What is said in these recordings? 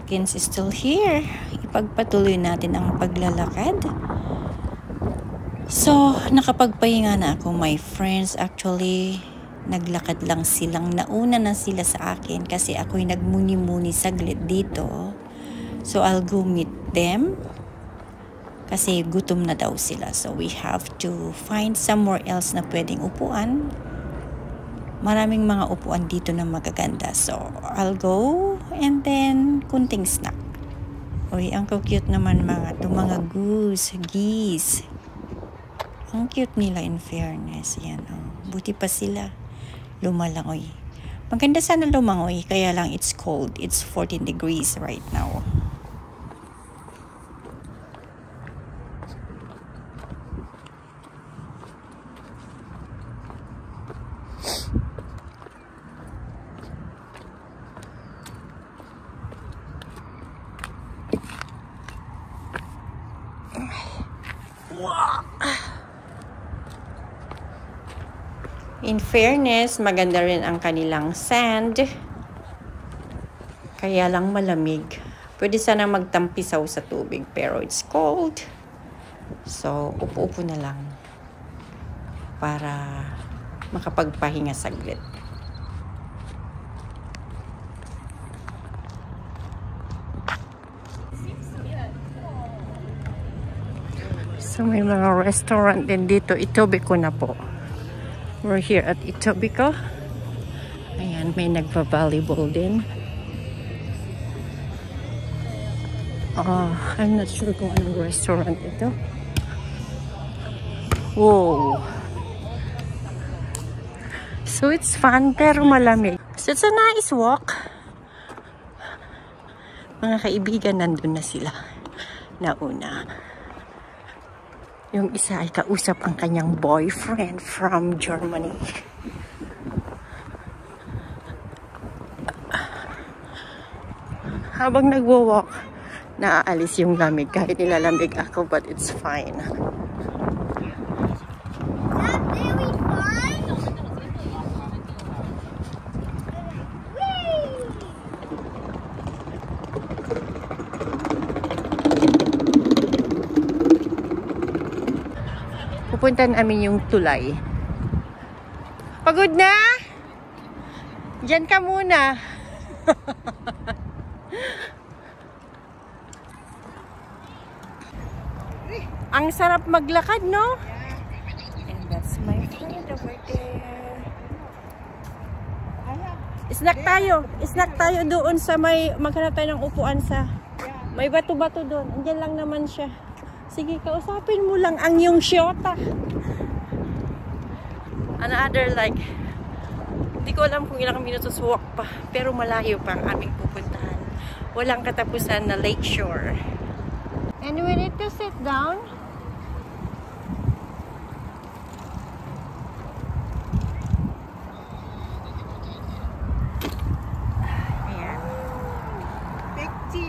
Atkins is still here. Ipagpatuloy natin ang paglalakad. So, nakapagpahinga na ako, my friends. Actually, naglakad lang silang. Nauna na sila sa akin kasi ako'y nagmuni-muni saglit dito. So, I'll go meet them. Kasi gutom na daw sila. So, we have to find somewhere else na pwedeng upuan. Maraming mga upuan dito na magaganda. So, I'll go and then kunting snack. Uy, ang cute naman mga goose, geese. Ang cute nila in fairness. Yan, oh. Buti pa sila. Lumalangoy. Maganda sana lumangoy, kaya lang it's cold. It's 14 degrees right now. In fairness, maganda rin ang kanilang sand. Kaya lang malamig. Pwede sana magtampisaw sa tubig, pero it's cold. So, upo-upo na lang para makapagpahinga saglit. So, may mga restaurant din dito. Etobicoke na po. We're here at Etobicoke. Ayan, may nagpa-volleyball din. I'm not sure kung anong restaurant ito. Wow! So, it's fun pero malamig. So, it's a nice walk. Mga kaibigan, nandun na sila. Nauna. Yung isa ay kausap ang kanyang boyfriend from Germany. Habang nagwo-walk, naaalis yung lamig. Kahit nilalamig ako, but it's fine. Pupunta namin yung tulay. Pagod na? Diyan ka muna. Ang sarap maglakad, no? And that's my friend over there. Snack tayo. Snack tayo doon sa may maghanap tayo ng upuan sa may bato-bato doon. Andiyan lang naman siya. Sige, kausapin mo lang ang iyong shota. Another like, hindi ko alam kung ilang minutos walk pa. Pero malayo pa ang aming pupuntahan. Walang katapusan na lakeshore. And we need to sit down. Ayan. Pexi.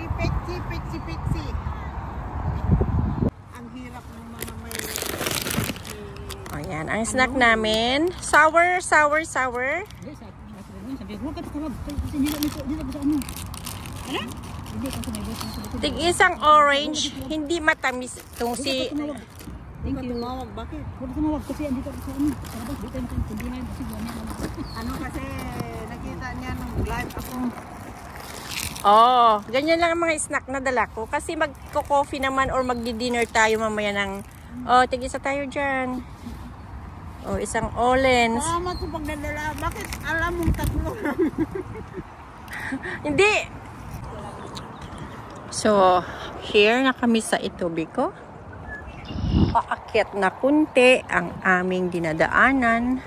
Ayan, ang snack namin. Sour. Tig isang orange, hindi matamis itong si... Thank you. Bakit? Ano kasi nakita niya nung live ako. Oh, ganyan lang ang mga snack na dala ko. Kasi magko-coffee naman or magdi-dinner tayo mamaya ng... Oh, tig isa tayo dyan. Oh, isang Ollens. Salamat sa pagdadala. Bakit alam mong tatlo? Hindi. So, here na kami sa Etobicoke. Paakyat na kunti ang aming dinadaanan.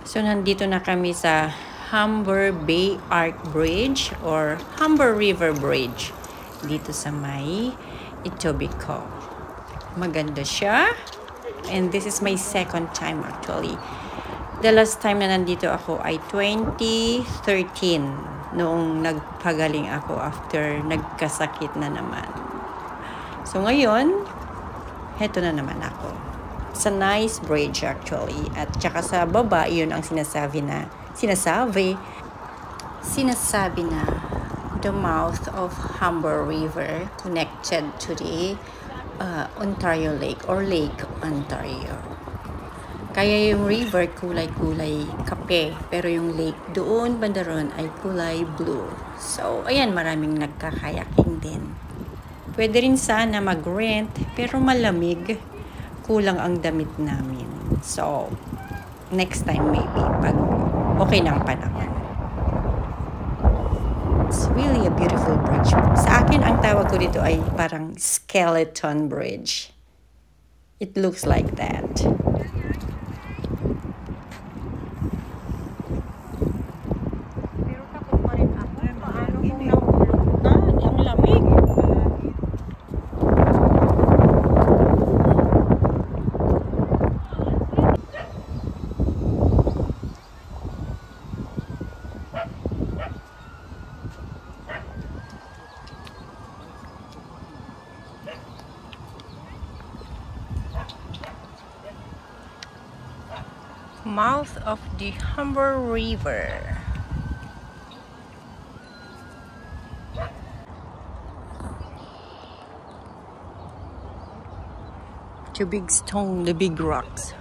So, nandito na kami sa Humber Bay Arch Bridge or Humber River Bridge dito sa may Etobicoke. Maganda siya. And this is my second time actually. The last time na nandito ako ay 2013 noong nagpagaling ako after nagkasakit na naman. So ngayon, heto na naman ako. It's a nice bridge actually. At saka sa baba, yun ang sinasabi na the mouth of Humber River connected to the Ontario Lake or Lake Ontario. Kaya yung river kulay-kulay kape, pero yung lake doon banda ron ay kulay blue. So, ayan, maraming nagkakayaking din. Pwede rin sana mag-rent, pero malamig. Kulang ang damit namin. So, next time maybe, pag okay na ang panahon. It's really a beautiful bridge. Sa akin, ang tawag ko dito ay parang skeleton bridge. It looks like that. Pero takot pa rin ako. Paano kung nahulog na? Ang lamig. Mouth of the Humber River. The big stone, the big rocks.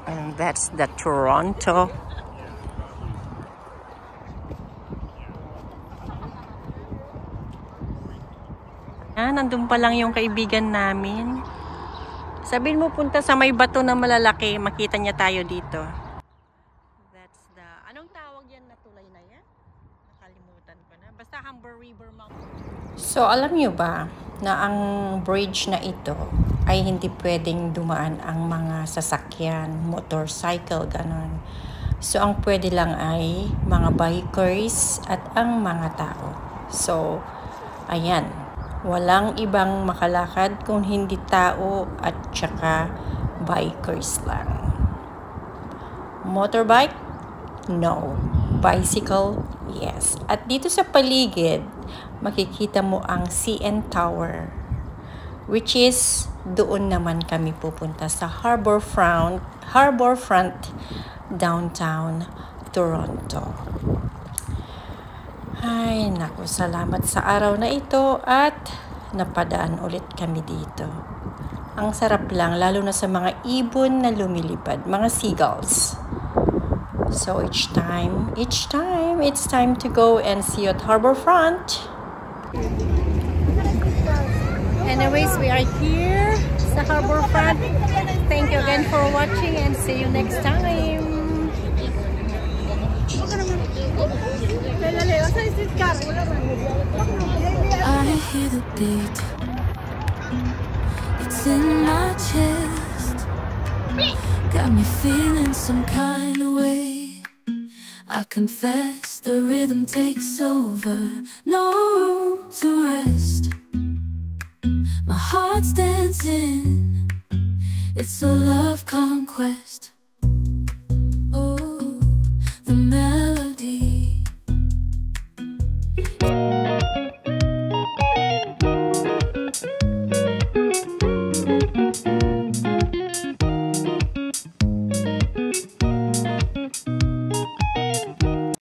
And that's the Toronto. Nandun pa lang yung kaibigan namin. Sabihin mo punta sa may bato na malalaki, makita niya tayo dito. That's the, anong tawag yan na tulay na yan? Nakalimutan ko na. Basta Humber River Mountain. So alam niyo ba na ang bridge na ito ay hindi pwedeng dumaan ang mga sasakyan, motorcycle, ganon. So ang pwede lang ay mga bikers at ang mga tao. So, ayan. Walang ibang makalakad kung hindi tao at saka bikers lang. Motorbike? No. Bicycle? Yes. At dito sa paligid, makikita mo ang CN Tower, which is doon naman kami pupunta sa Harbourfront, downtown Toronto. Ay, naku, salamat sa araw na ito at napadaan ulit kami dito. Ang sarap lang, lalo na sa mga ibon na lumilipad, mga seagulls. So each time, it's time to go and see at Harbourfront. Anyways, we are here sa Harbourfront. Thank you again for watching and see you next time. I hear the beat. It's in my chest. Got me feeling some kind of way. I confess the rhythm takes over. No room to rest. My heart's dancing. It's a love conquest.